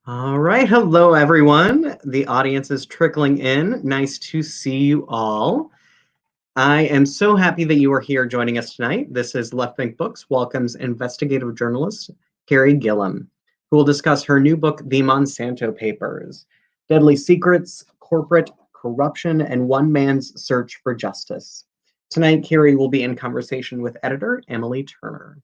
All right. Hello, everyone. The audience is trickling in. Nice to see you all. I am so happy that you are here joining us tonight. This is Left Bank Books welcomes investigative journalist Carey Gillam, who will discuss her new book, The Monsanto Papers: Deadly Secrets, Corporate Corruption, and One Man's Search for Justice. Tonight, Carey will be in conversation with editor Emily Turner.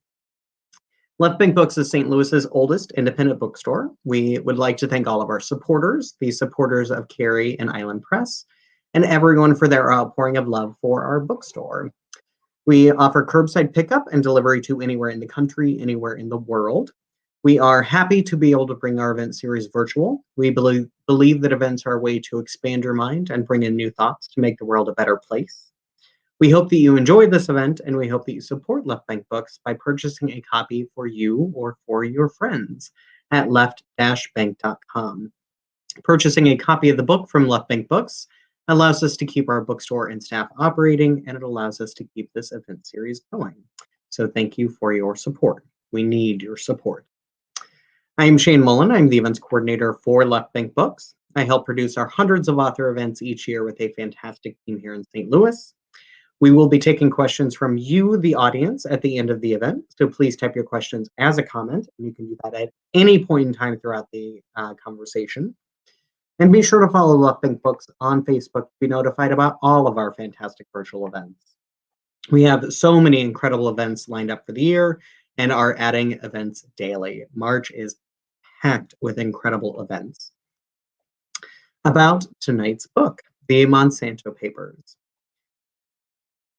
Left Bank Books is St. Louis's oldest independent bookstore. We would like to thank all of our supporters, the supporters of Carey and Island Press, and everyone for their outpouring of love for our bookstore. We offer curbside pickup and delivery to anywhere in the country, anywhere in the world. We are happy to be able to bring our event series virtual. We believe that events are a way to expand your mind and bring in new thoughts to make the world a better place. We hope that you enjoyed this event, and we hope that you support Left Bank Books by purchasing a copy for you or for your friends at left-bank.com. Purchasing a copy of the book from Left Bank Books allows us to keep our bookstore and staff operating, and it allows us to keep this event series going. So thank you for your support. We need your support. I am Shane Mullen. I'm the events coordinator for Left Bank Books. I help produce our hundreds of author events each year with a fantastic team here in St. Louis. We will be taking questions from you, the audience, at the end of the event. So please type your questions as a comment, and you can do that at any point in time throughout the conversation. And be sure to follow Left Bank Books on Facebook to be notified about all of our fantastic virtual events. We have so many incredible events lined up for the year and are adding events daily. March is packed with incredible events. About tonight's book, The Monsanto Papers.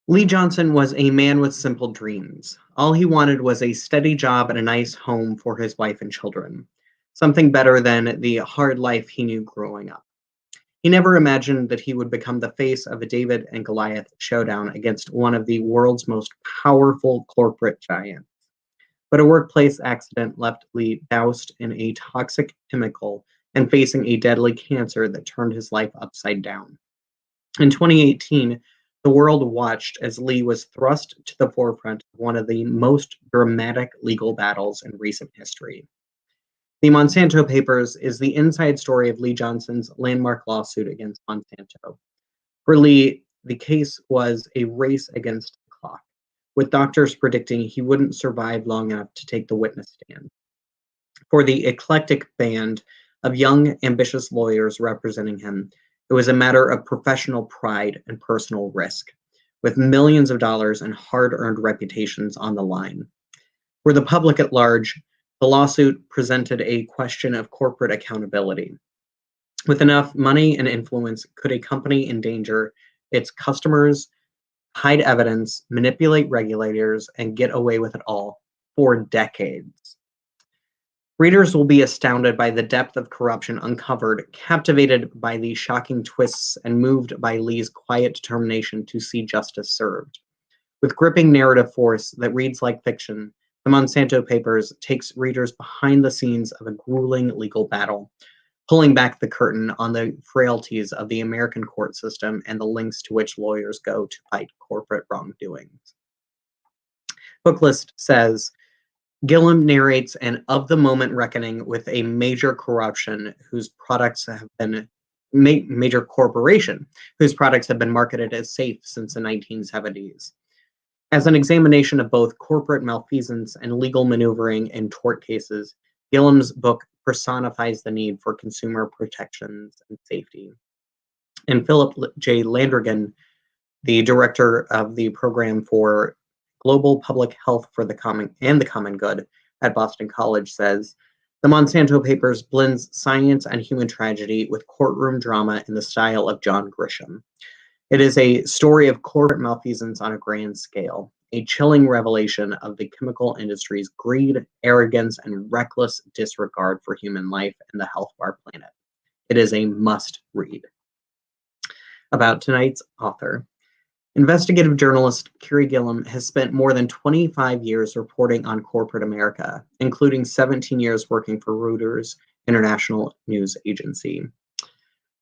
Lee Johnson was a man with simple dreams. All he wanted was a steady job and a nice home for his wife and children, something better than the hard life he knew growing up. He never imagined that he would become the face of a David and Goliath showdown against one of the world's most powerful corporate giants. But a workplace accident left Lee doused in a toxic chemical and facing a deadly cancer that turned his life upside down. In 2018, the world watched as Lee was thrust to the forefront of one of the most dramatic legal battles in recent history. The Monsanto Papers is the inside story of Lee Johnson's landmark lawsuit against Monsanto. For Lee, the case was a race against the clock, with doctors predicting he wouldn't survive long enough to take the witness stand. For the eclectic band of young, ambitious lawyers representing him, it was a matter of professional pride and personal risk, with millions of dollars and hard-earned reputations on the line. For the public at large, the lawsuit presented a question of corporate accountability. With enough money and influence, could a company endanger its customers, hide evidence, manipulate regulators, and get away with it all for decades? Readers will be astounded by the depth of corruption uncovered, captivated by the shocking twists, and moved by Lee's quiet determination to see justice served. With gripping narrative force that reads like fiction, The Monsanto Papers takes readers behind the scenes of a grueling legal battle, pulling back the curtain on the frailties of the American court system and the lengths to which lawyers go to fight corporate wrongdoings. Booklist says, Gillam narrates an of-the-moment reckoning with a major corruption whose products have been major corporation whose products have been marketed as safe since the 1970s. As an examination of both corporate malfeasance and legal maneuvering in tort cases, Gillam's book personifies the need for consumer protections and safety. And Philip J. Landrigan, the director of the program for Global Public Health for the Common Good at Boston College, says, The Monsanto Papers blends science and human tragedy with courtroom drama in the style of John Grisham. It is a story of corporate malfeasance on a grand scale, a chilling revelation of the chemical industry's greed, arrogance, and reckless disregard for human life and the health of our planet. It is a must-read. About tonight's author. Investigative journalist Carey Gillam has spent more than 25 years reporting on corporate America, including 17 years working for Reuters International News Agency.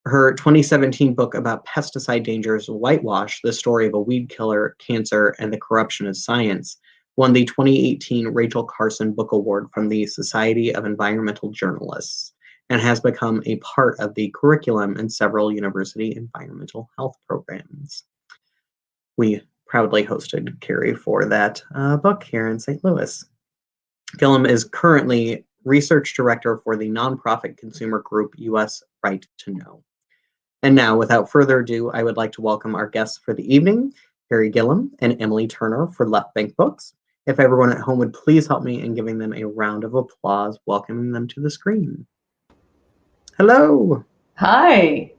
Her 2017 book about pesticide dangers, Whitewash, the story of a weed killer, cancer, and the corruption of science, won the 2018 Rachel Carson Book Award from the Society of Environmental Journalists and has become a part of the curriculum in several university environmental health programs. We proudly hosted Carey for that book here in St. Louis. Gillam is currently research director for the nonprofit consumer group U.S. Right to Know. And now, without further ado, I would like to welcome our guests for the evening, Carey Gillam and Emily Turner for Left Bank Books. If everyone at home would please help me in giving them a round of applause, welcoming them to the screen. Hello. Hi.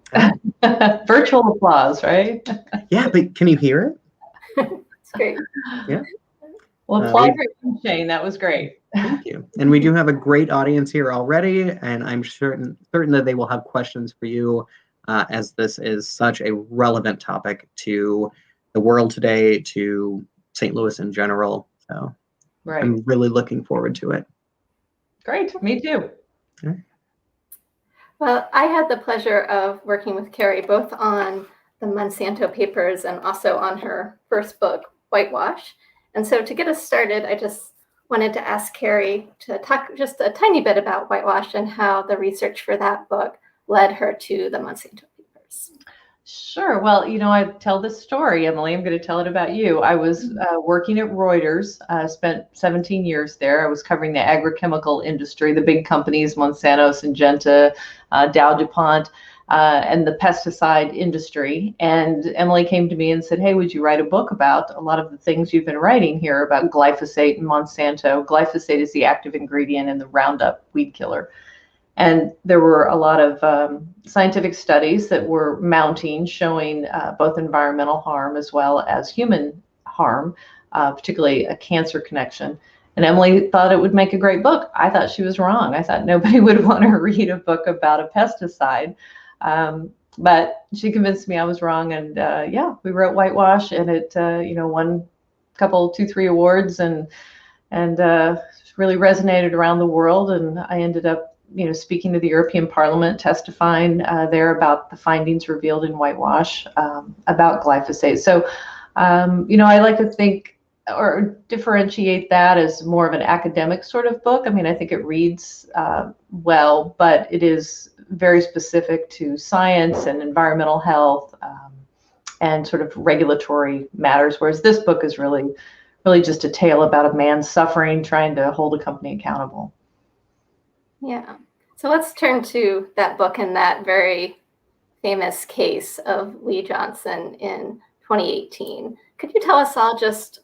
Virtual applause, right? Yeah, but can you hear it? It's great. Yeah. Well, applause for you, Shane. That was great. Thank you. And we do have a great audience here already, and I'm certain that they will have questions for you, as this is such a relevant topic to the world today, to St. Louis in general. So right. I'm really looking forward to it. Great. Me too. Okay. Well, I had the pleasure of working with Carey both on the Monsanto papers and also on her first book, Whitewash. And so to get us started, I just wanted to ask Carey to talk just a tiny bit about Whitewash and how the research for that book led her to the Monsanto papers. Sure. Well, I tell this story, Emily. I'm going to tell it about you. I was working at Reuters, spent 17 years there. I was covering the agrochemical industry, the big companies, Monsanto, Syngenta, Dow DuPont, and the pesticide industry. And Emily came to me and said, hey, would you write a book about a lot of the things you've been writing here about glyphosate and Monsanto? Glyphosate is the active ingredient in the Roundup weed killer. And there were a lot of scientific studies that were mounting, showing both environmental harm as well as human harm, particularly a cancer connection. And Emily thought it would make a great book. I thought she was wrong. I thought nobody would want to read a book about a pesticide. But she convinced me I was wrong. And yeah, we wrote Whitewash, and it won a couple, 2-3 awards, and really resonated around the world. And I ended up speaking to the European Parliament, testifying there about the findings revealed in Whitewash about glyphosate. So, I like to think or differentiate that as more of an academic sort of book. I mean, I think it reads well, but it is very specific to science and environmental health and sort of regulatory matters, whereas this book is really just a tale about a man suffering, trying to hold a company accountable. Yeah. So let's turn to that book and that very famous case of Lee Johnson in 2018. Could you tell us all just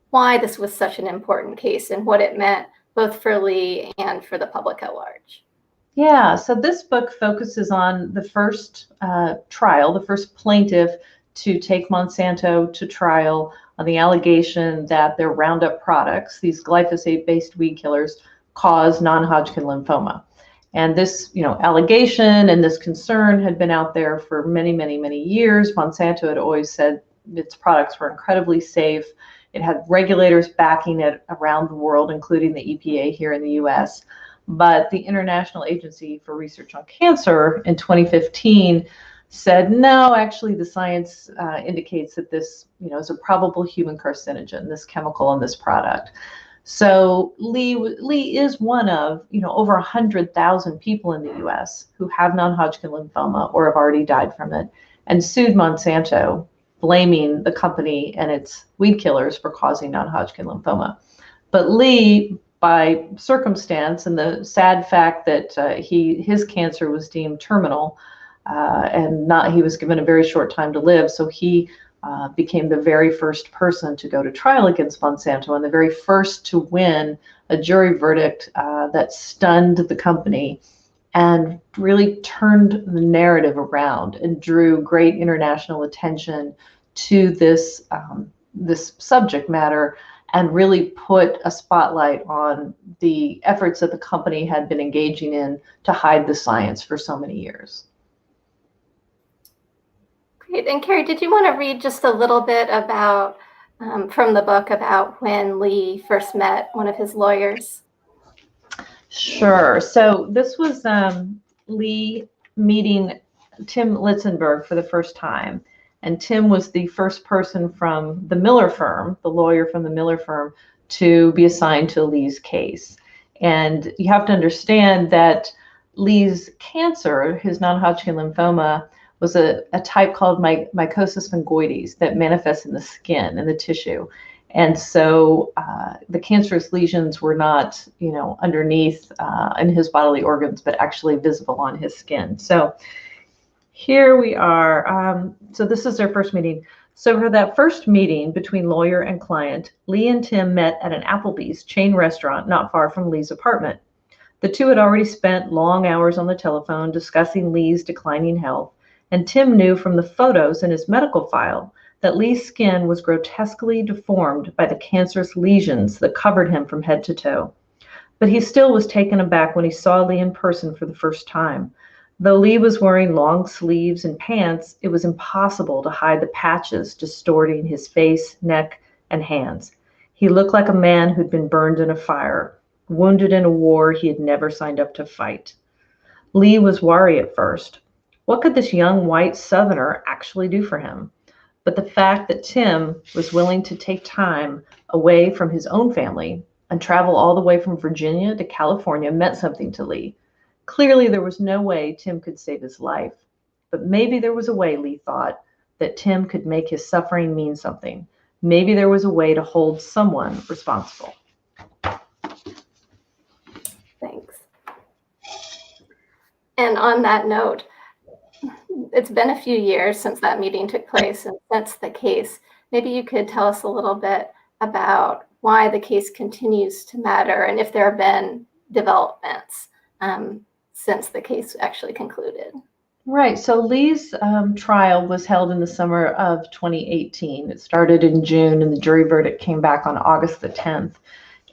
why this was such an important case and what it meant both for Lee and for the public at large? Yeah, so this book focuses on the first trial, the first plaintiff to take Monsanto to trial on the allegation that their Roundup products, these glyphosate-based weed killers, cause non-Hodgkin lymphoma. And this, allegation and this concern had been out there for many, many, many years. Monsanto had always said its products were incredibly safe. It had regulators backing it around the world, including the EPA here in the US. But the International Agency for Research on Cancer in 2015 said, no, actually the science indicates that this, is a probable human carcinogen, this chemical in this product. So Lee is one of, over 100,000 people in the U.S. who have non-Hodgkin lymphoma or have already died from it, and sued Monsanto, blaming the company and its weed killers for causing non-Hodgkin lymphoma. But Lee, by circumstance and the sad fact that his cancer was deemed terminal, and he was given a very short time to live, so he became the very first person to go to trial against Monsanto and the very first to win a jury verdict that stunned the company and really turned the narrative around and drew great international attention to this subject matter and really put a spotlight on the efforts that the company had been engaging in to hide the science for so many years. Great. And Carey, did you want to read just a little bit about, from the book, about when Lee first met one of his lawyers? Sure. So this was Lee meeting Tim Litzenberg for the first time. And Tim was the first person from the Miller firm, the lawyer from the Miller firm, to be assigned to Lee's case. And you have to understand that Lee's cancer, his non-Hodgkin lymphoma, was a type called mycosis fungoides that manifests in the skin and the tissue. And so the cancerous lesions were not, underneath in his bodily organs, but actually visible on his skin. So here we are. So this is their first meeting. So for that first meeting between lawyer and client, Lee and Tim met at an Applebee's chain restaurant not far from Lee's apartment. The two had already spent long hours on the telephone discussing Lee's declining health, and Tim knew from the photos in his medical file that Lee's skin was grotesquely deformed by the cancerous lesions that covered him from head to toe. But he still was taken aback when he saw Lee in person for the first time. Though Lee was wearing long sleeves and pants, it was impossible to hide the patches distorting his face, neck, and hands. He looked like a man who'd been burned in a fire, wounded in a war he had never signed up to fight. Lee was worried at first. What could this young white Southerner actually do for him? But the fact that Tim was willing to take time away from his own family and travel all the way from Virginia to California meant something to Lee. Clearly, there was no way Tim could save his life, but maybe there was a way, Lee thought, that Tim could make his suffering mean something. Maybe there was a way to hold someone responsible. Thanks. And on that note, it's been a few years since that meeting took place and since the case. Maybe you could tell us a little bit about why the case continues to matter and if there have been developments since the case actually concluded. Right. So Lee's trial was held in the summer of 2018. It started in June and the jury verdict came back on August the 10th.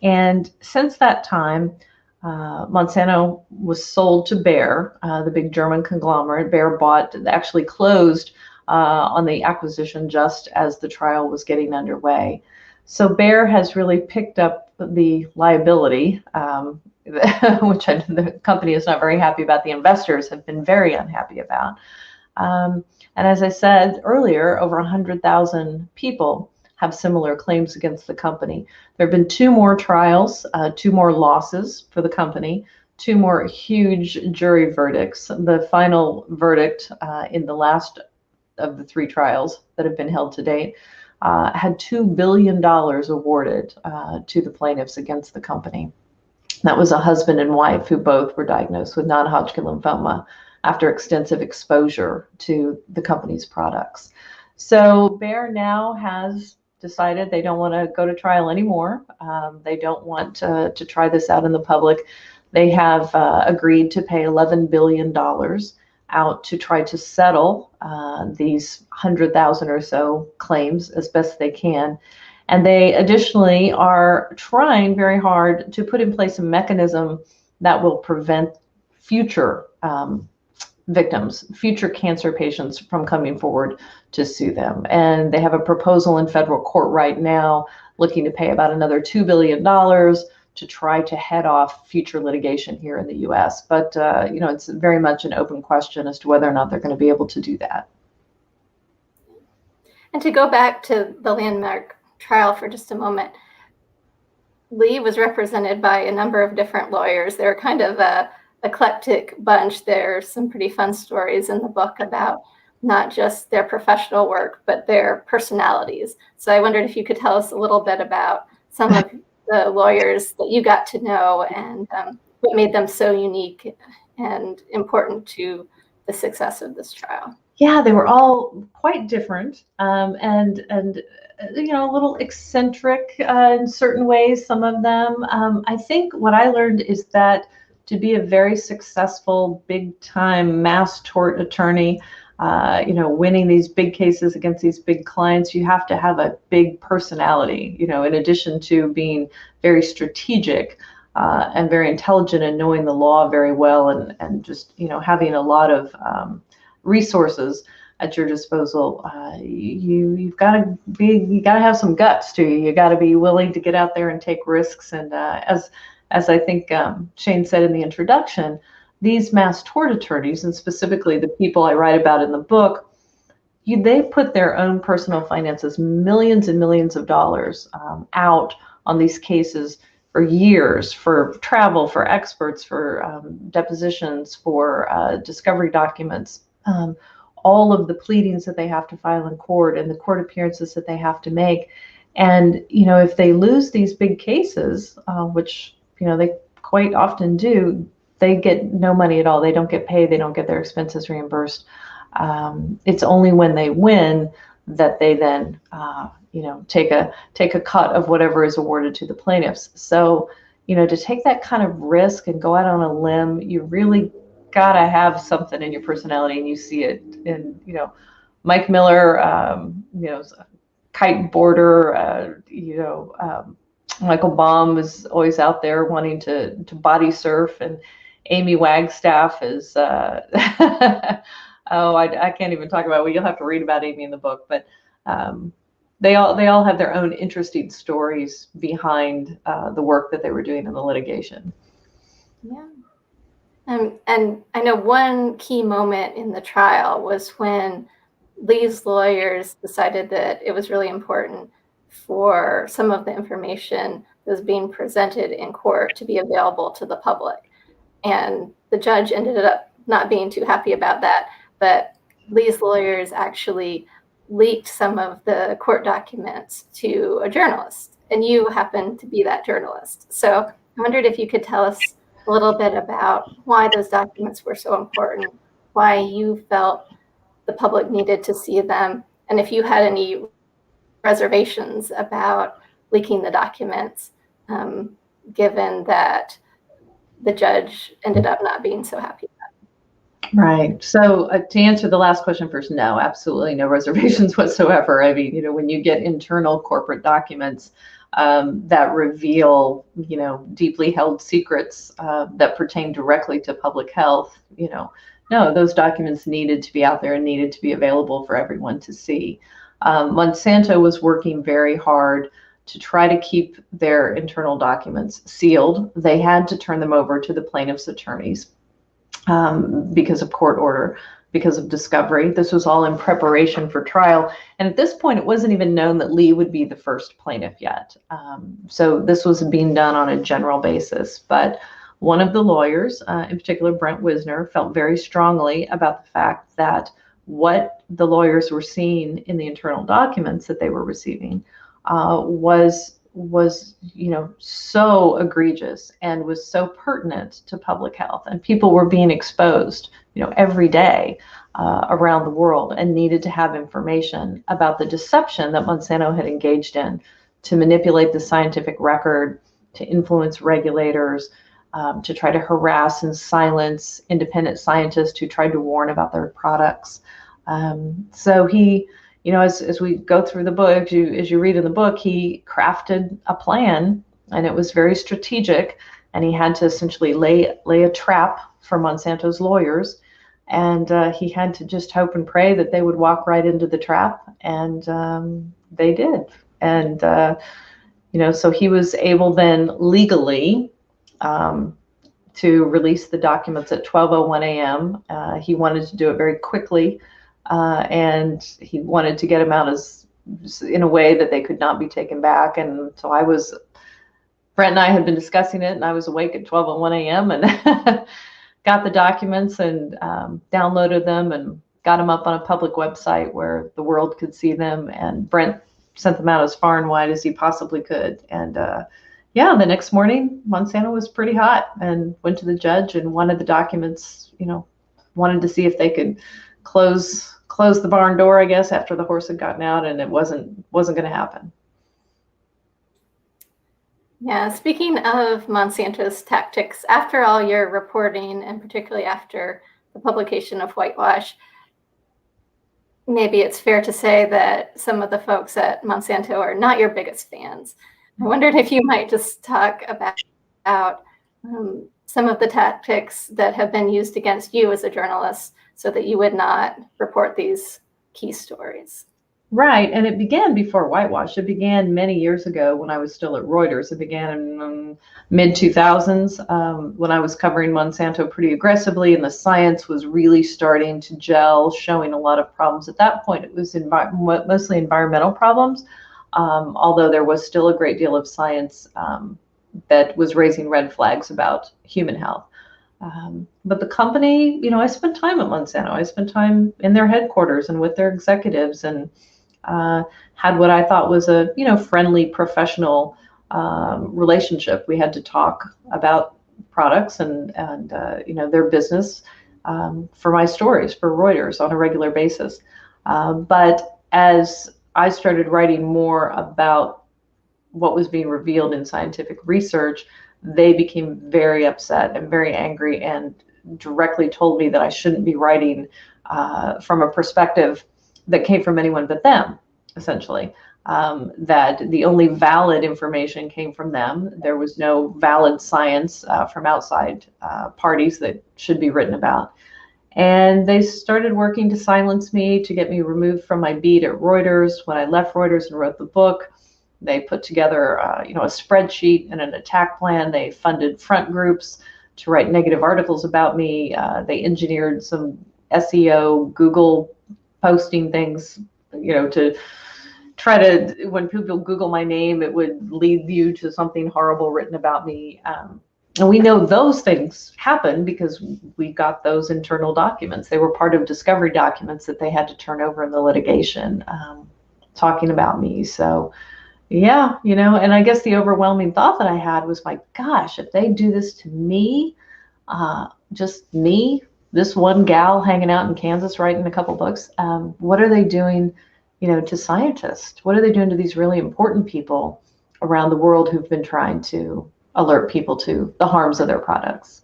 And since that time, Monsanto was sold to Bayer, the big German conglomerate. Bayer actually closed on the acquisition just as the trial was getting underway. So Bayer has really picked up the liability, which the company is not very happy about. The investors have been very unhappy about. And as I said earlier, over 100,000 people have similar claims against the company. There have been 2 more trials, 2 more losses for the company, 2 more huge jury verdicts. The final verdict in the last of the 3 trials that have been held to date had $2 billion awarded to the plaintiffs against the company. That was a husband and wife who both were diagnosed with non-Hodgkin lymphoma after extensive exposure to the company's products. So Bayer now has decided they don't want to go to trial anymore. They don't want to try this out in the public. They have agreed to pay $11 billion out to try to settle these 100,000 or so claims as best they can. And they additionally are trying very hard to put in place a mechanism that will prevent future victims, future cancer patients from coming forward to sue them. And they have a proposal in federal court right now looking to pay about another $2 billion to try to head off future litigation here in the US. But, it's very much an open question as to whether or not they're going to be able to do that. And to go back to the landmark trial for just a moment, Lee was represented by a number of different lawyers. They're kind of a eclectic bunch. There's some pretty fun stories in the book about not just their professional work, but their personalities. So I wondered if you could tell us a little bit about some of the lawyers that you got to know and what made them so unique and important to the success of this trial. Yeah, they were all quite different and a little eccentric in certain ways, some of them. I think what I learned is that to be a very successful, big-time mass tort attorney, winning these big cases against these big clients, you have to have a big personality, in addition to being very strategic and very intelligent and knowing the law very well and just, having a lot of resources at your disposal. You got to have some guts too. You got to be willing to get out there and take risks. And as I think Shane said in the introduction, these mass tort attorneys, and specifically the people I write about in the book, they put their own personal finances, millions and millions of dollars out on these cases years, for travel, for experts, for depositions, for discovery documents, all of the pleadings that they have to file in court and the court appearances that they have to make. And, if they lose these big cases, which, they quite often do, they get no money at all. They don't get paid. They don't get their expenses reimbursed. It's only when they win that they then, take a cut of whatever is awarded to the plaintiffs. So, to take that kind of risk and go out on a limb, you really gotta have something in your personality, and you see it in, Mike Miller, kiteboarder, Michael Baum is always out there wanting to body surf, and Amy Wagstaff is, oh, I can't even talk about it. Well, you'll have to read about Amy in the book, but they all have their own interesting stories behind the work that they were doing in the litigation. Yeah. And I know one key moment in the trial was when Lee's lawyers decided that it was really important for some of the information that was being presented in court to be available to the public. And the judge ended up not being too happy about that, but Lee's lawyers actually leaked some of the court documents to a journalist, and you happened to be that journalist. So I wondered if you could tell us a little bit about why those documents were so important, why you felt the public needed to see them, and if you had any reservations about leaking the documents, given that the judge ended up not being so happy about it. Right. So to answer the last question first, no, absolutely no reservations whatsoever. I mean, when you get internal corporate documents that reveal, deeply held secrets that pertain directly to public health, no, those documents needed to be out there and needed to be available for everyone to see. Monsanto was working very hard to try to keep their internal documents sealed. They had to turn them over to the plaintiff's attorneys because of court order, because of discovery. This was all in preparation for trial. And at this point, it wasn't even known that Lee would be the first plaintiff yet. So this was being done on a general basis. But one of the lawyers, in particular, Brent Wisner, felt very strongly about the fact that what the lawyers were seeing in the internal documents that they were receiving was so egregious and was so pertinent to public health, and people were being exposed every day around the world, and needed to have information about the deception that Monsanto had engaged in to manipulate the scientific record, to influence regulators, to try to harass and silence independent scientists who tried to warn about their products. So he, as we go through the book, as you read in the book, he crafted a plan, and it was very strategic, and he had to essentially lay a trap for Monsanto's lawyers, and he had to just hope and pray that they would walk right into the trap, and they did. And so he was able then legally to release the documents at 12:01 a.m. He wanted to do it very quickly. And he wanted to get them out in a way that they could not be taken back. And so Brent and I had been discussing it, and I was awake at 12:01 a.m. and got the documents and downloaded them and got them up on a public website where the world could see them. And Brent sent them out as far and wide as he possibly could. And the next morning, Monsanto was pretty hot and went to the judge and wanted the documents, wanted to see if they could close the barn door, I guess, after the horse had gotten out, and it wasn't going to happen. Yeah, speaking of Monsanto's tactics, after all your reporting, and particularly after the publication of Whitewash, maybe it's fair to say that some of the folks at Monsanto are not your biggest fans. I wondered if you might just talk about some of the tactics that have been used against you as a journalist so that you would not report these key stories. Right. And it began before Whitewash. It began many years ago when I was still at Reuters. It began in mid-2000s when I was covering Monsanto pretty aggressively, and the science was really starting to gel, showing a lot of problems. At that point, it was mostly environmental problems, although there was still a great deal of science that was raising red flags about human health. But the company, I spent time at Monsanto. I spent time in their headquarters and with their executives, and had what I thought was a, friendly, professional relationship. We had to talk about products and their business for my stories for Reuters on a regular basis. But as I started writing more about what was being revealed in scientific research, they became very upset and very angry and directly told me that I shouldn't be writing from a perspective that came from anyone but them, essentially. That the only valid information came from them. There was no valid science from outside parties that should be written about. And they started working to silence me, to get me removed from my beat at Reuters. When I left Reuters and wrote the book, they put together a spreadsheet and an attack plan. They funded front groups to write negative articles about me. They engineered some SEO, Google posting things, to try to, when people Google my name, it would lead you to something horrible written about me. And we know those things happen because we got those internal documents. They were part of discovery documents that they had to turn over in the litigation, talking about me. So yeah, and I guess the overwhelming thought that I had was, my gosh, if they do this to me, just me, this one gal hanging out in Kansas writing a couple books, what are they doing, to scientists? What are they doing to these really important people around the world who've been trying to alert people to the harms of their products?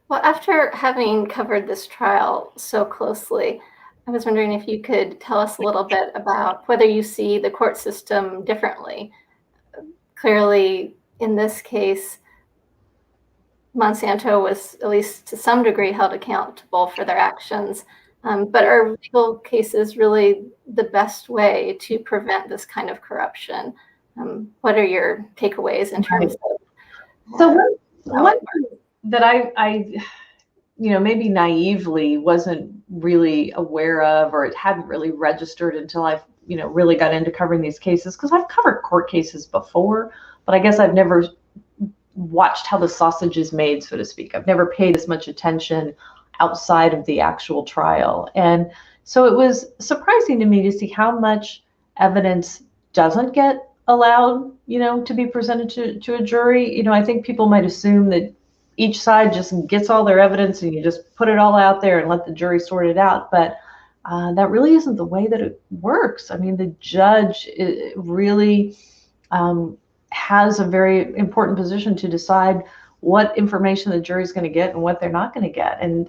Well, after having covered this trial so closely, I was wondering if you could tell us a little bit about whether you see the court system differently. Clearly, in this case, Monsanto was, at least to some degree, held accountable for their actions. But are legal cases really the best way to prevent this kind of corruption? What are your takeaways in terms of? So one thing that I maybe naively wasn't really aware of, or it hadn't really registered until I really got into covering these cases, because I've covered court cases before, but I guess I've never watched how the sausage is made, so to speak. I've never paid as much attention outside of the actual trial. And so it was surprising to me to see how much evidence doesn't get allowed, to be presented to a jury. I think people might assume that each side just gets all their evidence and you just put it all out there and let the jury sort it out. But that really isn't the way that it works. I mean, the judge really has a very important position to decide what information the jury's going to get and what they're not going to get. And,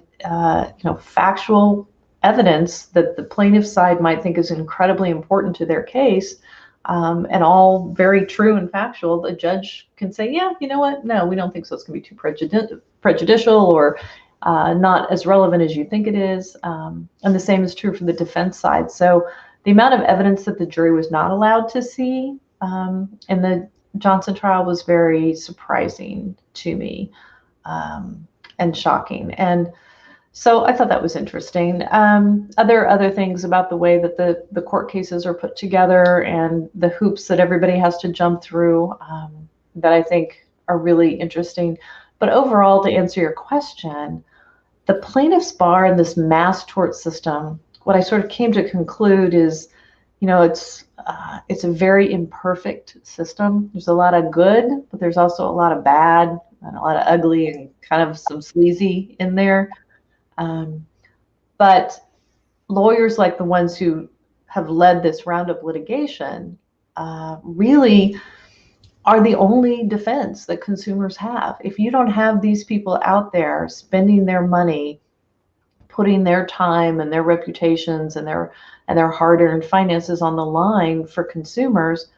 factual evidence that the plaintiff's side might think is incredibly important to their case, and all very true and factual, the judge can say, yeah, you know what? No, we don't think so. It's going to be too prejudicial or not as relevant as you think it is. And the same is true for the defense side. So the amount of evidence that the jury was not allowed to see in the Johnson trial was very surprising to me, and shocking. And so I thought that was interesting. Other things about the way that the court cases are put together and the hoops that everybody has to jump through, that I think are really interesting. But overall, to answer your question, the plaintiff's bar in this mass tort system, what I sort of came to conclude is, it's a very imperfect system. There's a lot of good, but there's also a lot of bad and a lot of ugly and kind of some sleazy in there. But lawyers like the ones who have led this Roundup litigation really are the only defense that consumers have. If you don't have these people out there spending their money, putting their time and their reputations and their hard-earned finances on the line for consumers,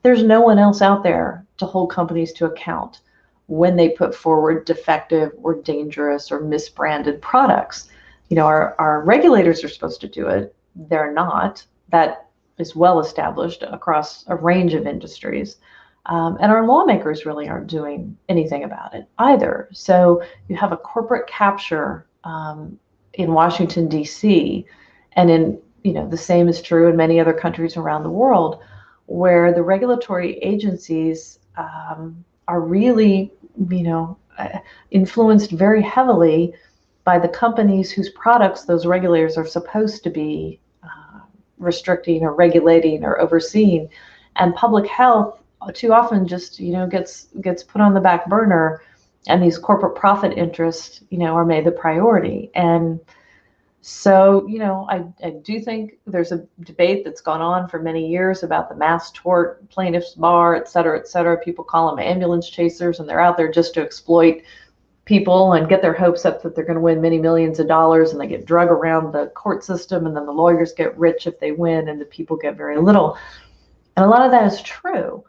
there's no one else out there to hold companies to account when they put forward defective or dangerous or misbranded products. Our regulators are supposed to do it. They're not. That is well established across a range of industries. And our lawmakers really aren't doing anything about it either. So you have a corporate capture in Washington, D.C., and the same is true in many other countries around the world, where the regulatory agencies are really, influenced very heavily by the companies whose products those regulators are supposed to be restricting or regulating or overseeing. And public health too often just, gets put on the back burner, and these corporate profit interests, are made the priority. And so, I do think there's a debate that's gone on for many years about the mass tort plaintiffs bar, et cetera, et cetera. People call them ambulance chasers, and they're out there just to exploit people and get their hopes up that they're going to win many millions of dollars, and they get drug around the court system, and then the lawyers get rich if they win, and the people get very little. And a lot of that is true.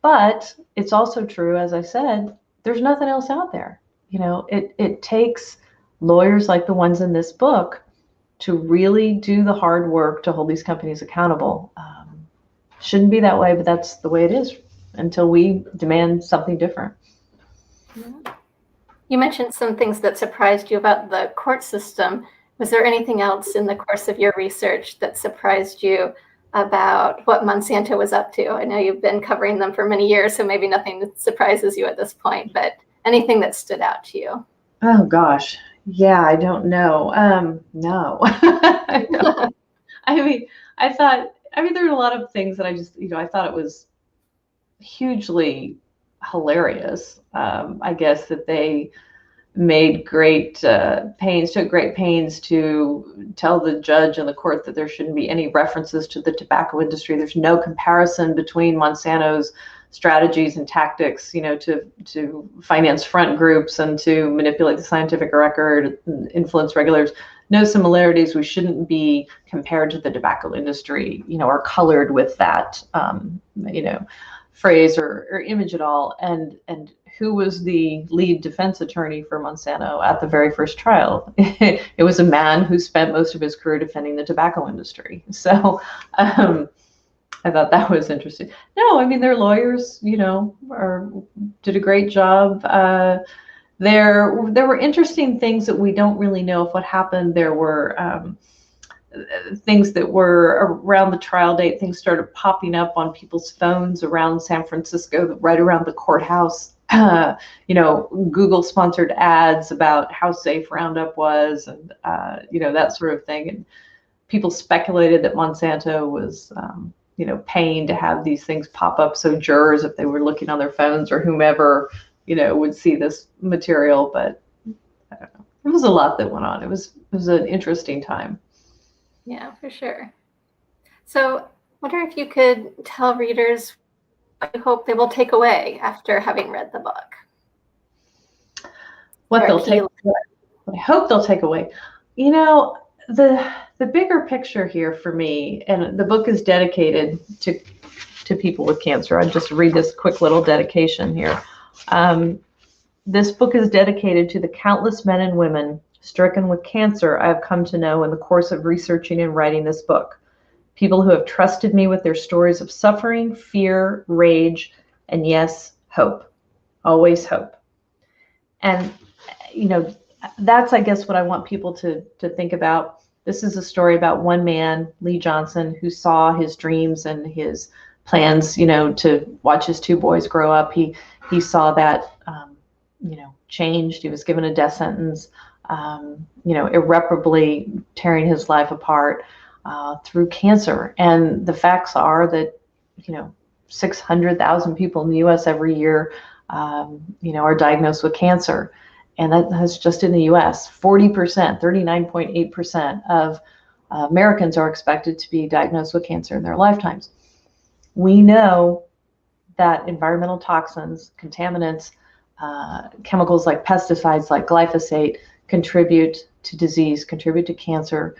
But it's also true, as I said, there's nothing else out there. It takes lawyers like the ones in this book to really do the hard work to hold these companies accountable. Shouldn't be that way, but that's the way it is until we demand something different. You mentioned some things that surprised you about the court system. Was there anything else in the course of your research that surprised you about what Monsanto was up to? I know you've been covering them for many years, so maybe nothing surprises you at this point, but anything that stood out to you? Oh, gosh. Yeah, I don't know. No. There were a lot of things that I just, I thought it was hugely hilarious. I guess that they made took great pains to tell the judge and the court that there shouldn't be any references to the tobacco industry. There's no comparison between Monsanto's strategies and tactics, to finance front groups and to manipulate the scientific record, and influence regulators. No similarities. We shouldn't be compared to the tobacco industry, or colored with that, phrase or image at all. And who was the lead defense attorney for Monsanto at the very first trial? It was a man who spent most of his career defending the tobacco industry. So I thought that was interesting. No, their lawyers, did a great job. There were interesting things that we don't really know if what happened. There were things that were around the trial date. Things started popping up on people's phones around San Francisco, right around the courthouse. Google sponsored ads about how safe Roundup was, and that sort of thing. And people speculated that Monsanto was paying to have these things pop up, so jurors, if they were looking on their phones or whomever, would see this material. But I don't know. It was a lot that went on. It was an interesting time. Yeah, for sure. So I wonder if you could tell readers what you hope they will take away after having read the book. What I hope they'll take away. The bigger picture here for me, and the book is dedicated to people with cancer. I'll just read this quick little dedication here. This book is dedicated to the countless men and women stricken with cancer I have come to know in the course of researching and writing this book. People who have trusted me with their stories of suffering, fear, rage, and yes, hope. Always hope. And, that's, I guess, what I want people to think about. This is a story about one man, Lee Johnson, who saw his dreams and his plans, to watch his two boys grow up. He saw that, changed. He was given a death sentence, irreparably tearing his life apart through cancer. And the facts are that, 600,000 people in the U.S. every year, are diagnosed with cancer. And that's just in the U.S. 40%, 39.8% of Americans are expected to be diagnosed with cancer in their lifetimes. We know that environmental toxins, contaminants, chemicals like pesticides, like glyphosate, contribute to disease, contribute to cancer,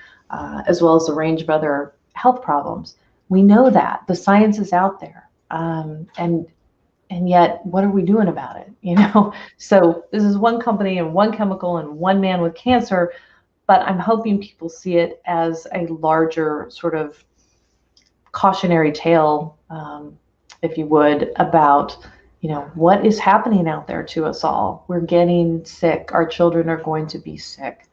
as well as a range of other health problems. We know that. The science is out there. And yet, what are we doing about it? So this is one company and one chemical and one man with cancer, but I'm hoping people see it as a larger sort of cautionary tale, if you would, about, what is happening out there to us all. We're getting sick. Our children are going to be sick.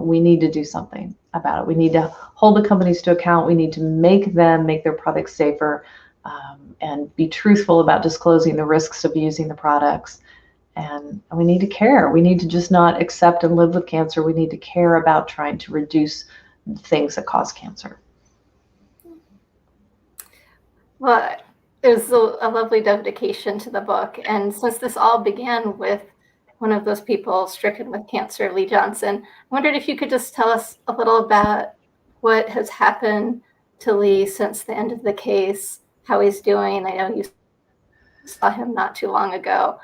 We need to do something. about it. We need to hold the companies to account. We need to make their products safer, and be truthful about disclosing the risks of using the products. And we need to care. We need to just not accept and live with cancer. We need to care about trying to reduce things that cause cancer. Well, it was a lovely dedication to the book. And since this all began with one of those people stricken with cancer, Lee Johnson, I wondered if you could just tell us a little about what has happened to Lee since the end of the case, how he's doing. I know you saw him not too long ago.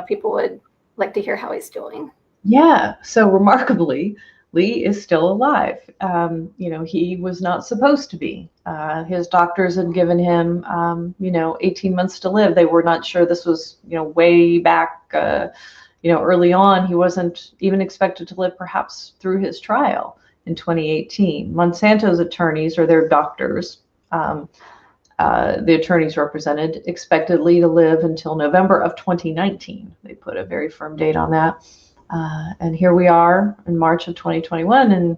People would like to hear how he's doing. Yeah, so remarkably, Lee is still alive. He was not supposed to be. His doctors had given him, 18 months to live. They were not sure this was, way back, early on. He wasn't even expected to live perhaps through his trial in 2018. Monsanto's attorneys, or their doctors, the attorneys represented, expected Lee to live until November of 2019. They put a very firm date on that. And here we are in March of 2021, and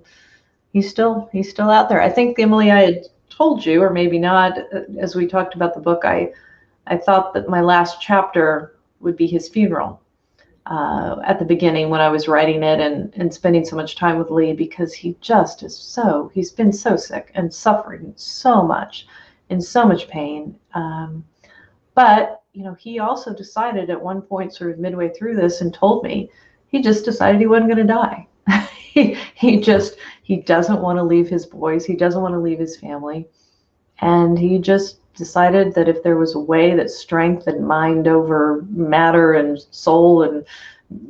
he's still out there. I think, Emily, I had told you, or maybe not, as we talked about the book, I thought that my last chapter would be his funeral at the beginning when I was writing it and spending so much time with Lee, because he just is he's been so sick and suffering so much, in so much pain. But, he also decided at one point, sort of midway through this, and told me, he just decided he wasn't going to die. He doesn't want to leave his boys. He doesn't want to leave his family. And he just decided that if there was a way that strength and mind over matter and soul and,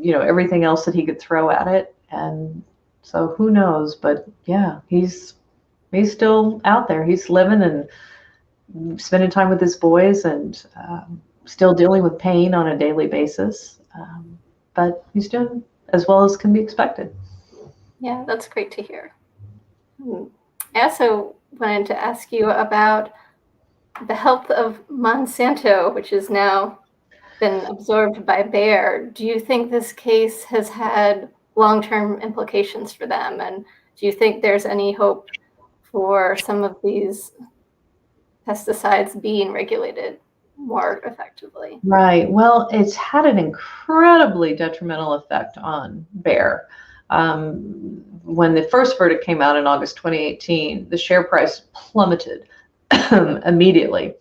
everything else that he could throw at it. And so who knows, but yeah, he's still out there. He's living and spending time with his boys, and still dealing with pain on a daily basis. But he's doing as well as can be expected. Yeah, that's great to hear. I also wanted to ask you about the health of Monsanto, which has now been absorbed by Bayer. Do you think this case has had long-term implications for them? And do you think there's any hope for some of these pesticides being regulated more effectively? Right. Well, it's had an incredibly detrimental effect on Bayer. When the first verdict came out in August 2018, the share price plummeted immediately.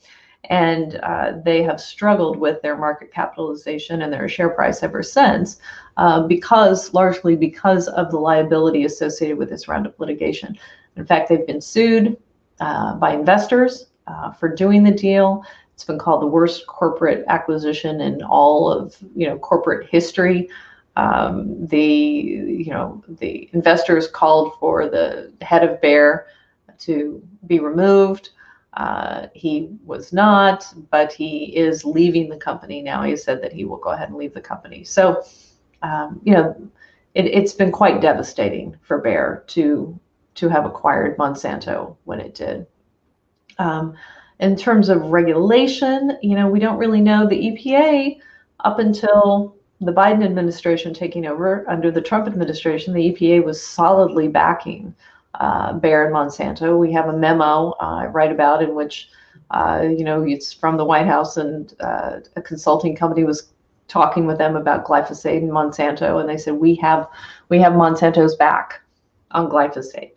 And they have struggled with their market capitalization and their share price ever since, largely because of the liability associated with this Roundup litigation. In fact, they've been sued by investors for doing the deal. It's been called the worst corporate acquisition in all of corporate history. The investors called for the head of Bayer to be removed. He was not, but he is leaving the company now. He said that he will go ahead and leave the company. So, it's been quite devastating for Bayer to have acquired Monsanto when it did. In terms of regulation, we don't really know. The EPA, up until the Biden administration taking over, under the Trump administration, the EPA was solidly backing Bayer and Monsanto. We have a memo I write about in which, it's from the White House, and a consulting company was talking with them about glyphosate and Monsanto, and they said, we have Monsanto's back on glyphosate.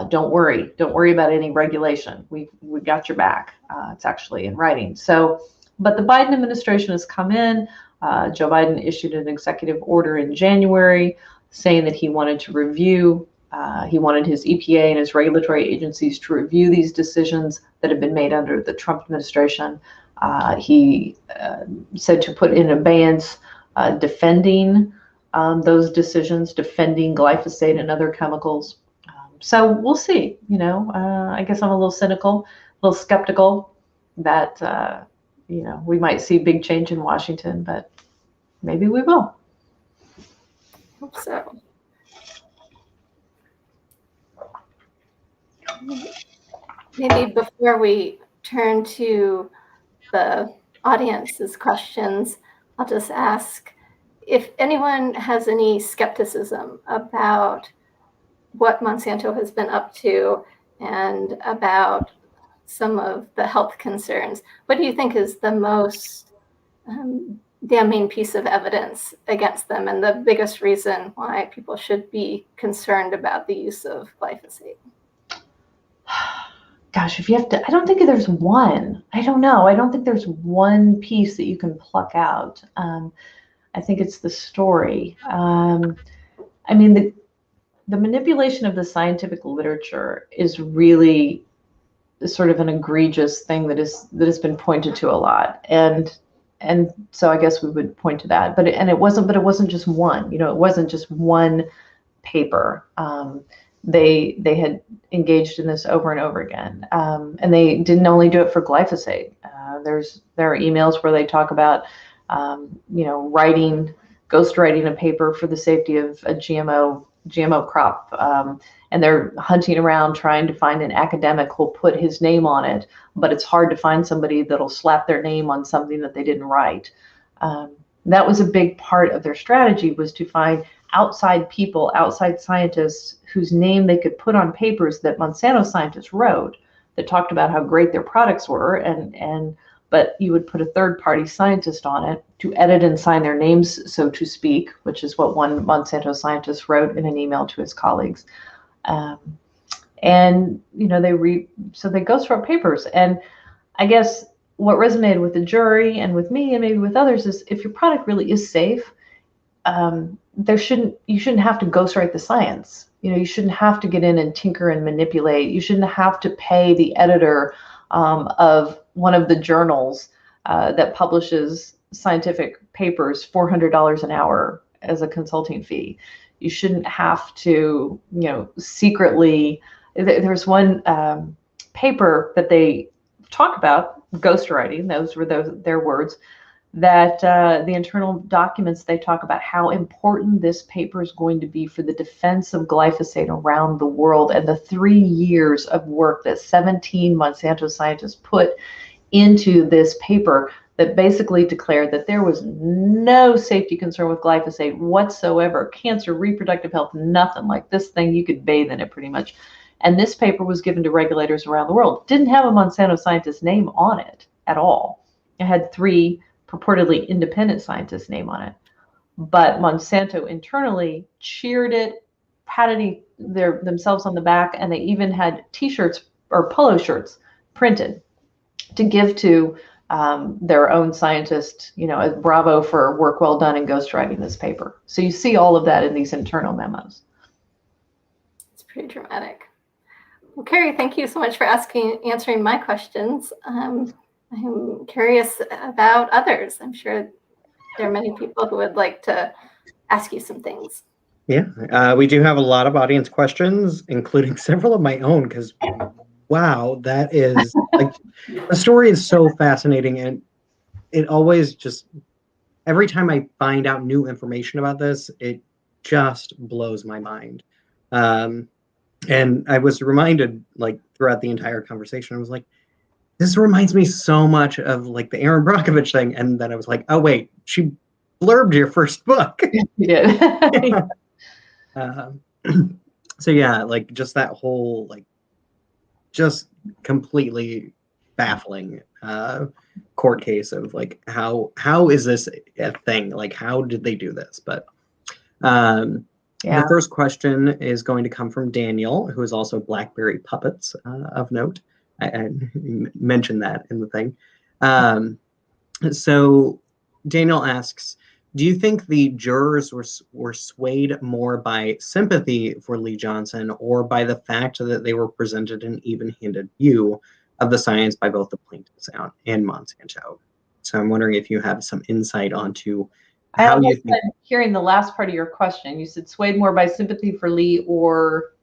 Don't worry about any regulation. We got your back. It's actually in writing. So, but the Biden administration has come in. Joe Biden issued an executive order in January saying that he wanted to review. He wanted his EPA and his regulatory agencies to review these decisions that have been made under the Trump administration. He said to put in abeyance defending those decisions, defending glyphosate and other chemicals. So we'll see. I guess I'm a little cynical, a little skeptical that we might see big change in Washington, but maybe we will. Hope so. Maybe before we turn to the audience's questions, I'll just ask if anyone has any skepticism about what Monsanto has been up to and about some of the health concerns. What do you think is the most damning piece of evidence against them and the biggest reason why people should be concerned about the use of glyphosate? Gosh, if you have to, I don't think there's one. I don't know. I don't think there's one piece that you can pluck out. I think it's the story. I mean, the manipulation of the scientific literature is really sort of an egregious thing that has been pointed to a lot, and so I guess we would point to that. But it wasn't just one. It wasn't just one paper. They had engaged in this over and over again, and they didn't only do it for glyphosate. There are emails where they talk about ghostwriting a paper for the safety of a GMO crop, and they're hunting around trying to find an academic who'll put his name on it, but it's hard to find somebody that'll slap their name on something that they didn't write. That was a big part of their strategy, was to find outside people, outside scientists whose name they could put on papers that Monsanto scientists wrote that talked about how great their products were, but you would put a third-party scientist on it to edit and sign their names, so to speak, which is what one Monsanto scientist wrote in an email to his colleagues. So they ghostwrote papers. And I guess what resonated with the jury and with me and maybe with others is, if your product really is safe, you shouldn't have to ghostwrite the science. You shouldn't have to get in and tinker and manipulate. You shouldn't have to pay the editor of one of the journals that publishes scientific papers $400 an hour as a consulting fee. You shouldn't have to, secretly. There's one paper that they talk about ghostwriting. Those were their words. That the internal documents, they talk about how important this paper is going to be for the defense of glyphosate around the world, and the 3 years of work that 17 Monsanto scientists put into this paper that basically declared that there was no safety concern with glyphosate whatsoever, cancer, reproductive health, nothing. Like, this thing, you could bathe in it pretty much. And this paper was given to regulators around the world. Didn't have a Monsanto scientist's name on it at all. It had 3 purportedly independent scientists' name on it. But Monsanto internally cheered it, patted themselves on the back, and they even had T-shirts or polo shirts printed to give to their own scientist, a bravo for work well done in ghostwriting this paper. So you see all of that in these internal memos. It's pretty dramatic. Well, Carey, thank you so much for answering my questions. I'm curious about others. I'm sure there are many people who would like to ask you some things. Yeah, we do have a lot of audience questions, including several of my own, because wow, that is, like, the story is so fascinating, and it always just, every time I find out new information about this, it just blows my mind. And I was reminded, like, throughout the entire conversation, I was like, this reminds me so much of, like, the Aaron Brockovich thing. And then I was like, oh wait, she blurbed your first book. Yeah. So yeah, like, just that whole, like, just completely baffling court case of, like, how is this a thing? Like, how did they do this? But the first question is going to come from Daniel, who is also Blackberry Puppets of note. I mentioned that in the thing. So Daniel asks, do you think the jurors were swayed more by sympathy for Lee Johnson or by the fact that they were presented an even-handed view of the science by both the plaintiffs and Monsanto? So I'm wondering if you have some insight onto how you think. Hearing the last part of your question, you said swayed more by sympathy for Lee or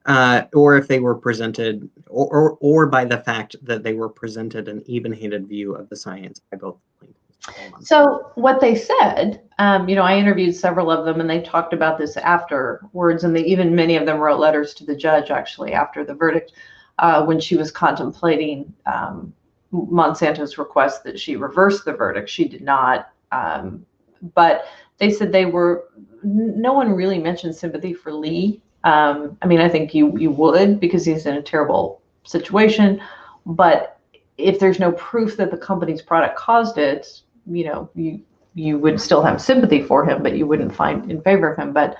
if they were presented, or by the fact that they were presented an even-handed view of the science by both plaintiffs. So what they said, I interviewed several of them, and they talked about this afterwards, and even many of them wrote letters to the judge actually after the verdict, when she was contemplating Monsanto's request that she reverse the verdict. She did not, but they said no one really mentioned sympathy for Lee I mean, I think you would, because he's in a terrible situation. But if there's no proof that the company's product caused it, you would still have sympathy for him, but you wouldn't find in favor of him. But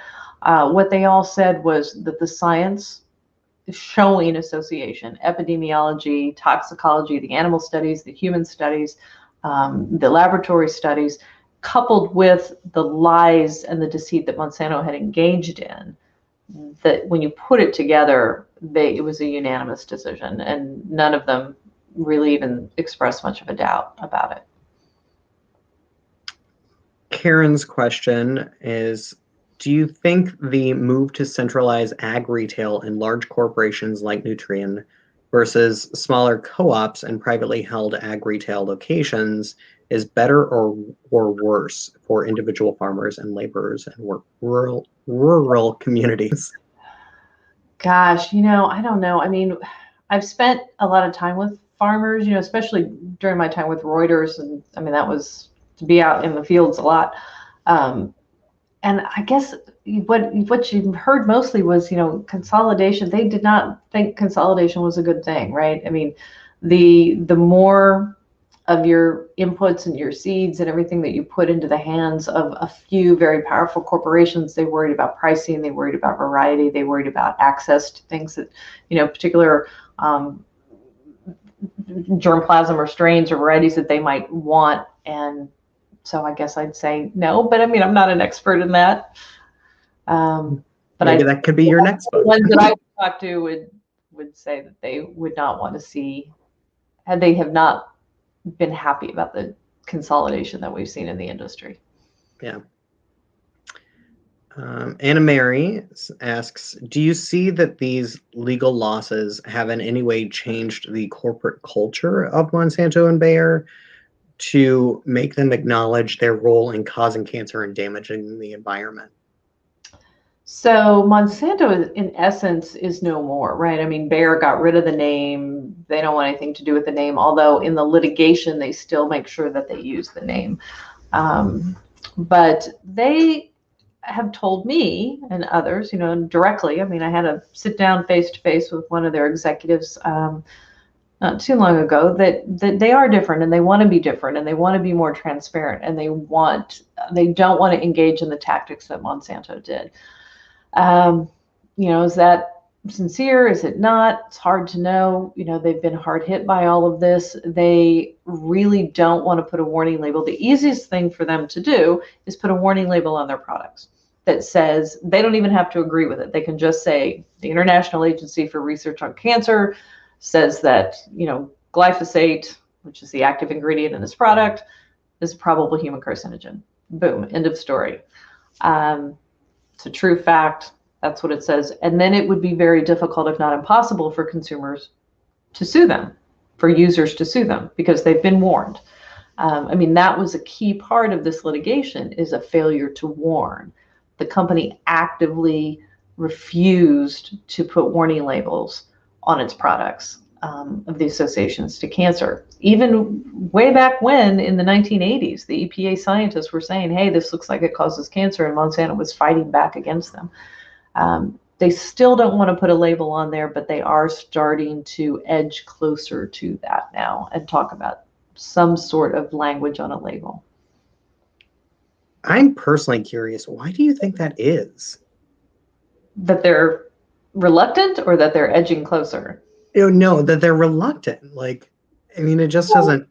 what they all said was that the science is showing association, epidemiology, toxicology, the animal studies, the human studies, the laboratory studies, coupled with the lies and the deceit that Monsanto had engaged in, that when you put it together, it was a unanimous decision, and none of them really even expressed much of a doubt about it. Karen's question is, do you think the move to centralize ag retail in large corporations like Nutrien versus smaller co-ops and privately held ag retail locations is better or worse for individual farmers and laborers and rural communities? Gosh, I don't know. I mean, I've spent a lot of time with farmers, especially during my time with Reuters, and I mean, that was to be out in the fields a lot. And I guess what you heard mostly was, consolidation. They did not think consolidation was a good thing, right? I mean, the more of your inputs and your seeds and everything that you put into the hands of a few very powerful corporations, they worried about pricing, they worried about variety, they worried about access to things that, particular germplasm or strains or varieties that they might want. And so I guess I'd say no, but I mean, I'm not an expert in that. But maybe that could be your next book. The ones that I would talk to would say that they would not want to see, and they have not been happy about the consolidation that we've seen in the industry. Yeah. Anna Mary asks, do you see that these legal losses have in any way changed the corporate culture of Monsanto and Bayer to make them acknowledge their role in causing cancer and damaging the environment? So Monsanto, in essence, is no more, right? I mean, Bayer got rid of the name. They don't want anything to do with the name, although in the litigation, they still make sure that they use the name. But they have told me and others, directly. I mean, I had a sit down face-to-face with one of their executives not too long ago, that they are different, and they want to be different, and they want to be more transparent, and they don't want to engage in the tactics that Monsanto did. Is that sincere? Is it not? It's hard to know. They've been hard hit by all of this. They really don't want to put a warning label. The easiest thing for them to do is put a warning label on their products that says, they don't even have to agree with it. They can just say, the International Agency for Research on Cancer says that, glyphosate, which is the active ingredient in this product, is a probable human carcinogen. Boom, end of story. It's a true fact. That's what it says. And then it would be very difficult, if not impossible, for consumers to sue them, for users to sue them, because they've been warned. I mean, that was a key part of this litigation, is a failure to warn. The company actively refused to put warning labels on its products of the associations to cancer. Even way back when, in the 1980s, the EPA scientists were saying, hey, this looks like it causes cancer, and Monsanto was fighting back against them. They still don't want to put a label on there, but they are starting to edge closer to that now and talk about some sort of language on a label. I'm personally curious, why do you think that is? That they're reluctant, or that they're edging closer? No, that they're reluctant. Like, I mean, it just doesn't,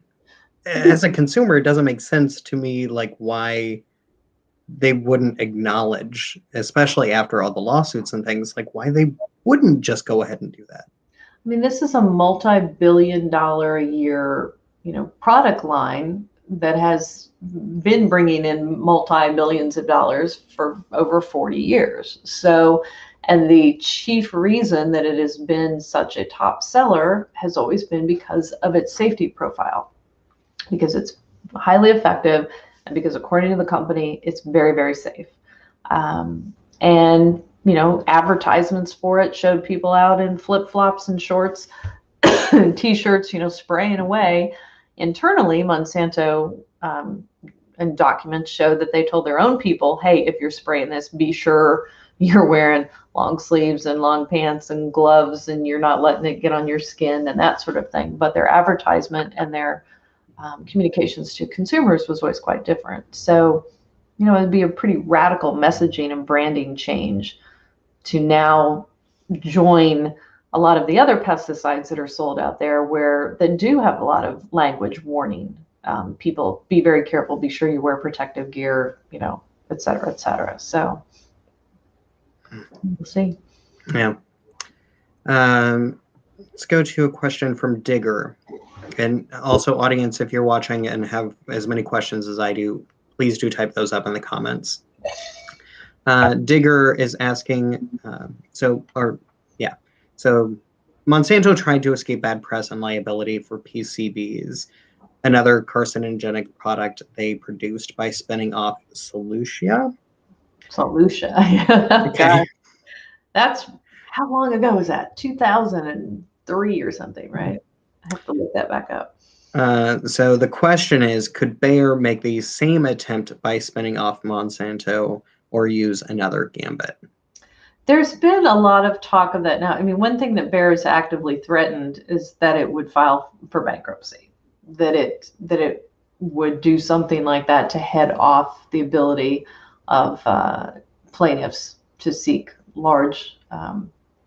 as a consumer, it doesn't make sense to me, like, why they wouldn't acknowledge, especially after all the lawsuits and things, like why they wouldn't just go ahead and do that. I mean, this is a multi-billion-dollar a year, product line that has been bringing in multi-millions of dollars for over 40 years. So, and the chief reason that it has been such a top seller has always been because of its safety profile, because it's highly effective, and because according to the company, it's very, very safe. And, advertisements for it showed people out in flip-flops and shorts and T-shirts, spraying away. Internally, Monsanto and documents show that they told their own people, hey, if you're spraying this, be sure you're wearing long sleeves and long pants and gloves, and you're not letting it get on your skin and that sort of thing. But their advertisement and their communications to consumers was always quite different. So, it'd be a pretty radical messaging and branding change to now join a lot of the other pesticides that are sold out there that do have a lot of language warning. People, be very careful, be sure you wear protective gear, et cetera, et cetera. So we'll see. Yeah. Let's go to a question from Digger. And also, audience, if you're watching and have as many questions as I do, please do type those up in the comments. Digger is asking, so Monsanto tried to escape bad press and liability for PCBs, another carcinogenic product they produced, by spinning off Solutia. Solutia. Okay. That's, how long ago was that? 2003 or something, right? I have to look that back up. So the question is, could Bayer make the same attempt by spinning off Monsanto or use another gambit? There's been a lot of talk of that now. I mean, one thing that Bayer has actively threatened is that it would file for bankruptcy, that it would do something like that to head off the ability of plaintiffs to seek large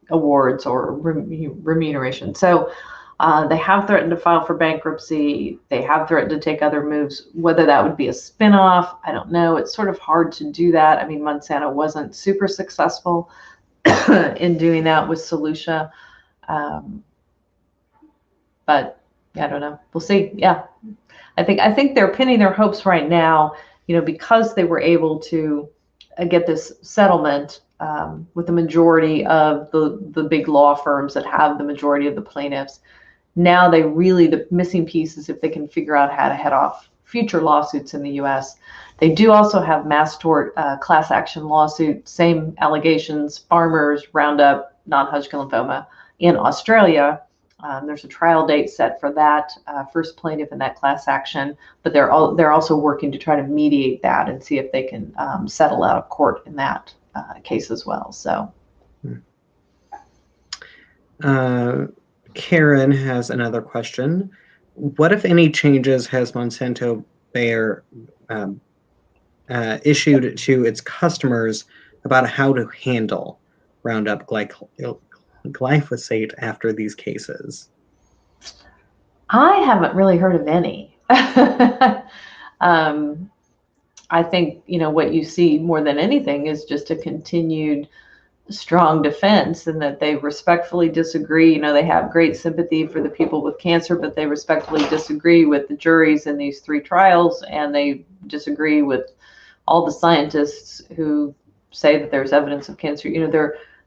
awards or remuneration. So they have threatened to file for bankruptcy. They have threatened to take other moves. Whether that would be a spinoff, I don't know. It's sort of hard to do that. I mean, Monsanto wasn't super successful in doing that with Solutia. But I don't know. We'll see. Yeah. I think they're pinning their hopes right now, because they were able to get this settlement with the majority of the big law firms that have the majority of the plaintiffs. Now the missing piece is if they can figure out how to head off future lawsuits in the U.S. They do also have mass tort class action lawsuit, same allegations, farmers, Roundup, non-Hodgkin lymphoma in Australia. There's a trial date set for that first plaintiff in that class action, but they're also working to try to mediate that and see if they can settle out of court in that case as well. So. Karen has another question. What, if any, changes has Monsanto Bayer issued to its customers about how to handle Roundup glyphosate after these cases? I haven't really heard of any. I think, what you see more than anything is just a continued strong defense, and that they respectfully disagree. They have great sympathy for the people with cancer, but they respectfully disagree with the juries in these 3 trials, and they disagree with all the scientists who say that there's evidence of cancer.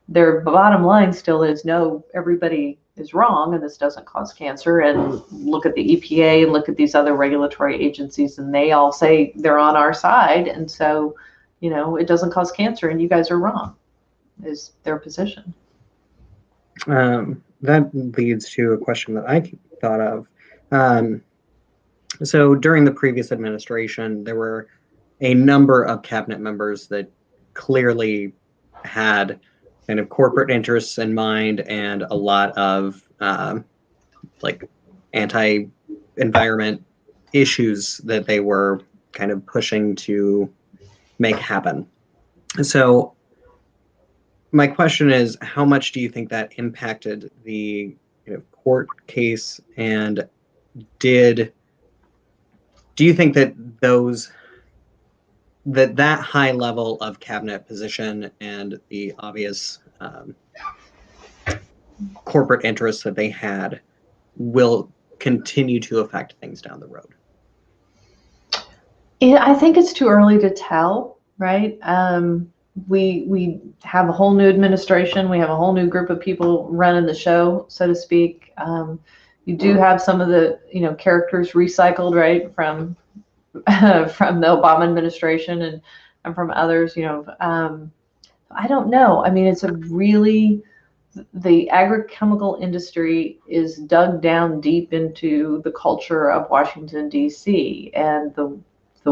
Their bottom line still is, no, everybody is wrong and this doesn't cause cancer. And look at the EPA and look at these other regulatory agencies, and they all say they're on our side. And so, it doesn't cause cancer and you guys are wrong, is their position. That leads to a question that I thought of. So during the previous administration, there were a number of cabinet members that clearly had kind of corporate interests in mind and a lot of anti-environment issues that they were kind of pushing to make happen. So my question is, how much do you think that impacted the court case, and do you think that that high level of cabinet position and the obvious corporate interests that they had will continue to affect things down the road? I think it's too early to tell, right? We have a whole new administration. We have a whole new group of people running the show, so to speak. You do have some of the characters recycled, right, from the Obama administration and from others. I don't know. I mean, the agrochemical industry is dug down deep into the culture of Washington, D.C., and the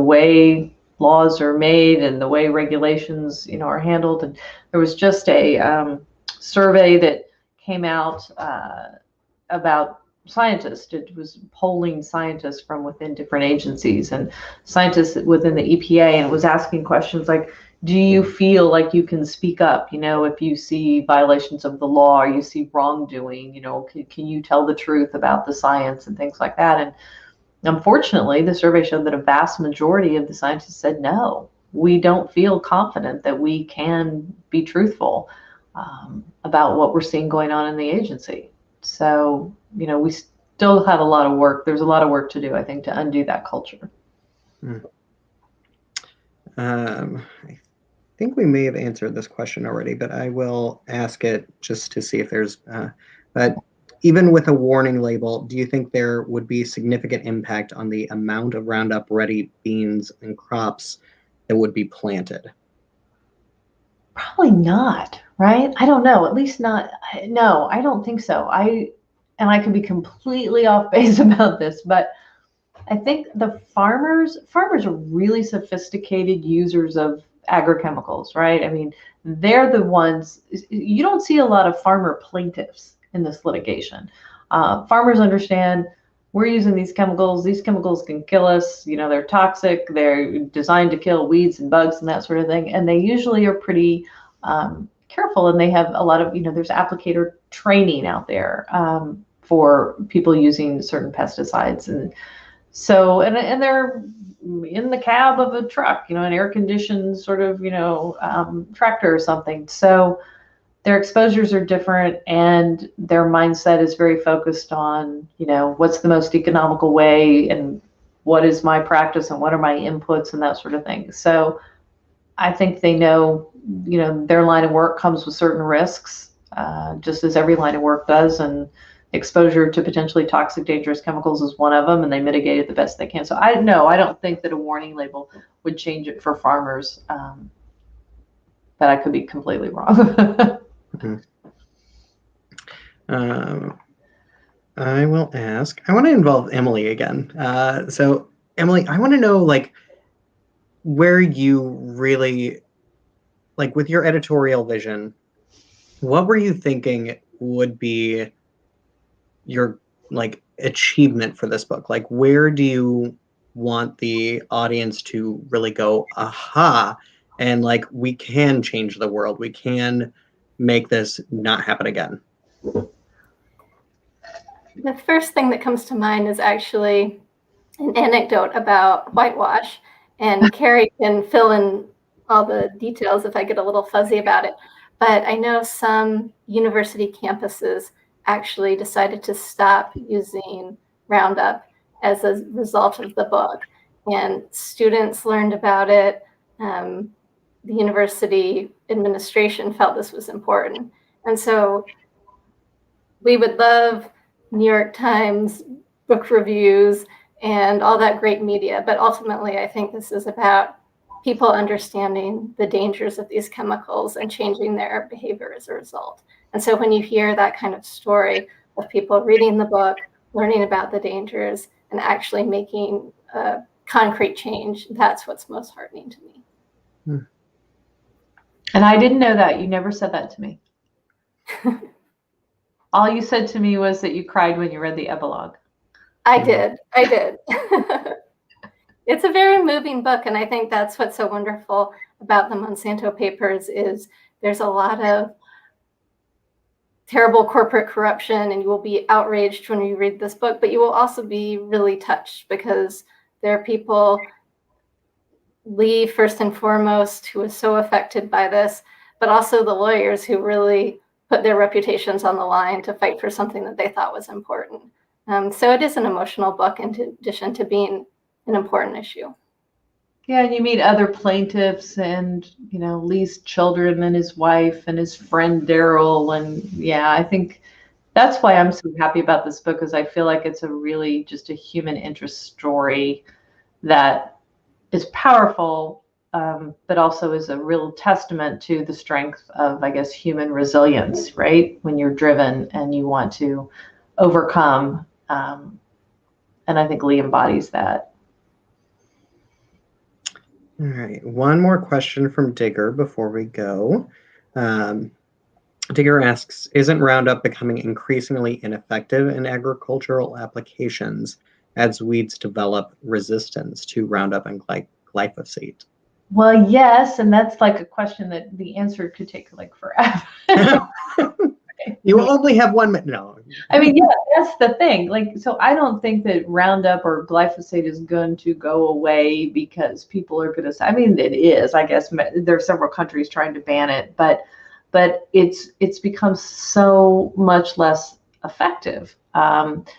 way laws are made and the way regulations, are handled. And there was just a survey that came out about scientists. It was polling scientists from within different agencies and scientists within the EPA, and it was asking questions like, do you feel like you can speak up, if you see violations of the law or you see wrongdoing, can you tell the truth about the science and things like that? And unfortunately, the survey showed that a vast majority of the scientists said, no, we don't feel confident that we can be truthful about what we're seeing going on in the agency. So, we still have a lot of work. There's a lot of work to do, I think, to undo that culture. I think we may have answered this question already, but I will ask it just to see if there's, but even with a warning label, do you think there would be significant impact on the amount of Roundup Ready beans and crops that would be planted? Probably not, right? I don't know. At least not. No, I don't think so. I could be completely off base about this, but I think the farmers are really sophisticated users of agrochemicals, right? I mean, they're the ones. You don't see a lot of farmer plaintiffs in this litigation. Farmers understand we're using these chemicals. These chemicals can kill us. They're toxic. They're designed to kill weeds and bugs and that sort of thing. And they usually are pretty careful. And they have a lot of, there's applicator training out there for people using certain pesticides. And so, and they're in the cab of a truck, an air-conditioned sort of, tractor or something. So their exposures are different, and their mindset is very focused on, what's the most economical way and what is my practice and what are my inputs and that sort of thing. So I think they know, their line of work comes with certain risks, just as every line of work does. And exposure to potentially toxic, dangerous chemicals is one of them, and they mitigate it the best they can. So I don't think that a warning label would change it for farmers, but I could be completely wrong. I will ask. I want to involve Emily again. So Emily, I want to know where you really, with your editorial vision, what were you thinking would be your achievement for this book? Where do you want the audience to really go, aha, and we can change the world, we can make this not happen again? The first thing that comes to mind is actually an anecdote about whitewash, and Carey can fill in all the details if I get a little fuzzy about it. But I know some university campuses actually decided to stop using Roundup as a result of the book, and students learned about it. The university administration felt this was important, and so we would love New York Times book reviews and all that great media, but ultimately I think this is about people understanding the dangers of these chemicals and changing their behavior as a result. And so when you hear that kind of story of people reading the book, learning about the dangers, and actually making a concrete change, that's what's most heartening to me. And I didn't know that. You never said that to me. All you said to me was that you cried when you read the epilogue. I did. It's a very moving book, and I think that's what's so wonderful about the Monsanto Papers is there's a lot of terrible corporate corruption, and you will be outraged when you read this book, but you will also be really touched because there are people, Lee first and foremost, who was so affected by this, but also the lawyers who really put their reputations on the line to fight for something that they thought was important. So it is an emotional book in addition to being an important issue. Yeah, and you meet other plaintiffs and, Lee's children and his wife and his friend Daryl. And yeah, I think that's why I'm so happy about this book, is I feel like it's a really just a human interest story that is powerful, but also is a real testament to the strength of, I guess, human resilience, right? When you're driven and you want to overcome. And I think Lee embodies that. All right, one more question from Digger before we go. Digger asks, isn't Roundup becoming increasingly ineffective in agricultural applications as weeds develop resistance to Roundup and glyphosate? Well, yes, and that's like a question that the answer could take like forever. You only have 1 minute. No. I mean, yeah, that's the thing. Like, so I don't think that Roundup or glyphosate is going to go away because people are going to say, I mean, it is, I guess there are several countries trying to ban it, but it's become so much less effective.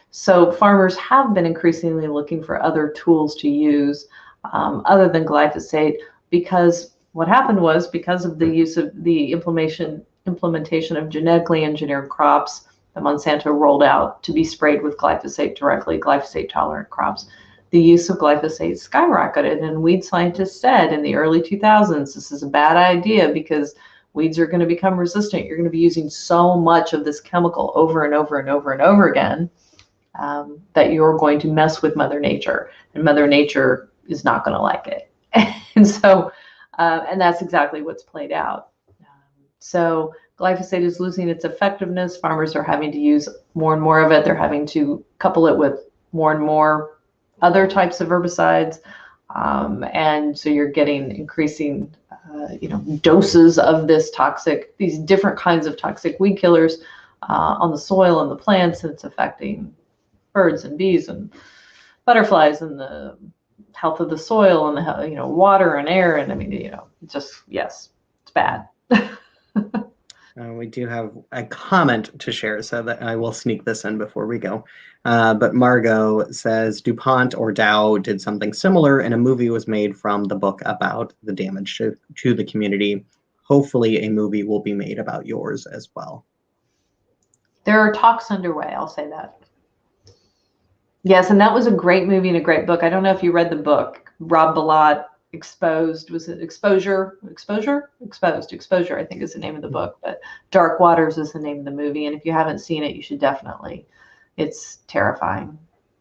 So farmers have been increasingly looking for other tools to use other than glyphosate, because what happened was, because of the use of the implementation of genetically engineered crops that Monsanto rolled out to be sprayed with glyphosate directly, glyphosate tolerant crops, the use of glyphosate skyrocketed. And weed scientists said in the early 2000s, this is a bad idea because weeds are going to become resistant. You're going to be using so much of this chemical over and over and over and over again that you're going to mess with Mother Nature, and Mother Nature is not going to like it. And so, and that's exactly what's played out. So glyphosate is losing its effectiveness. Farmers are having to use more and more of it. They're having to couple it with more and more other types of herbicides. And so you're getting increasing, doses of these different kinds of toxic weed killers on the soil and the plants, and it's affecting birds and bees and butterflies and the health of the soil and the water and air. And I mean, yes, it's bad. We do have a comment to share, so that I will sneak this in before we go. But Margot says DuPont or Dow did something similar, and a movie was made from the book about the damage to the community. Hopefully a movie will be made about yours as well. There are talks underway, I'll say that. Yes, and that was a great movie and a great book. I don't know if you read the book. Rob Ballot, Exposed, was it Exposure, I think is the name of the book, but Dark Waters is the name of the movie. And if you haven't seen it, you should definitely. It's terrifying.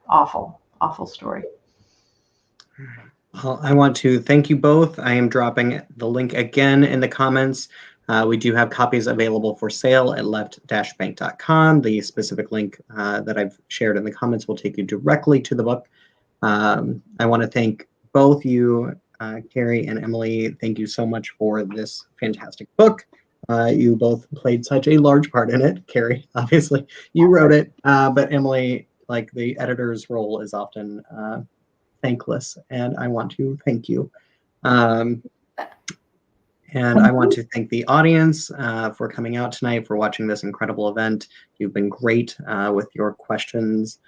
Awful story. Well, I want to thank you both. I am dropping the link again in the comments. We do have copies available for sale at left-bank.com. The specific link that I've shared in the comments will take you directly to the book. I want to thank both you, Carey and Emily. Thank you so much for this fantastic book. You both played such a large part in it. Carey, obviously, you wrote it, but Emily, like, the editor's role is often thankless, and I want to thank you. And I want to thank the audience for coming out tonight, for watching this incredible event. You've been great with your questions.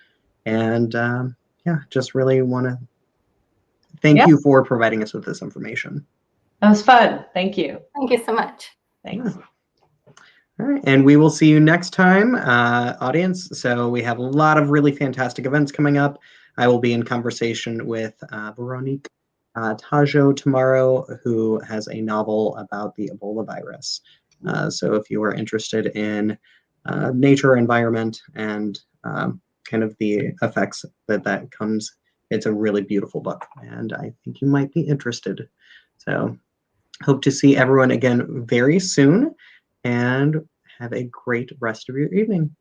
And just really want to thank you for providing us with this information. That was fun. Thank you. Thank you so much. Thanks. All right, and we will see you next time, audience. So we have a lot of really fantastic events coming up. I will be in conversation with Veronique Tajo tomorrow, who has a novel about the Ebola virus. So if you are interested in nature, environment, and kind of the effects that comes, it's a really beautiful book, and I think you might be interested. So hope to see everyone again very soon, and have a great rest of your evening.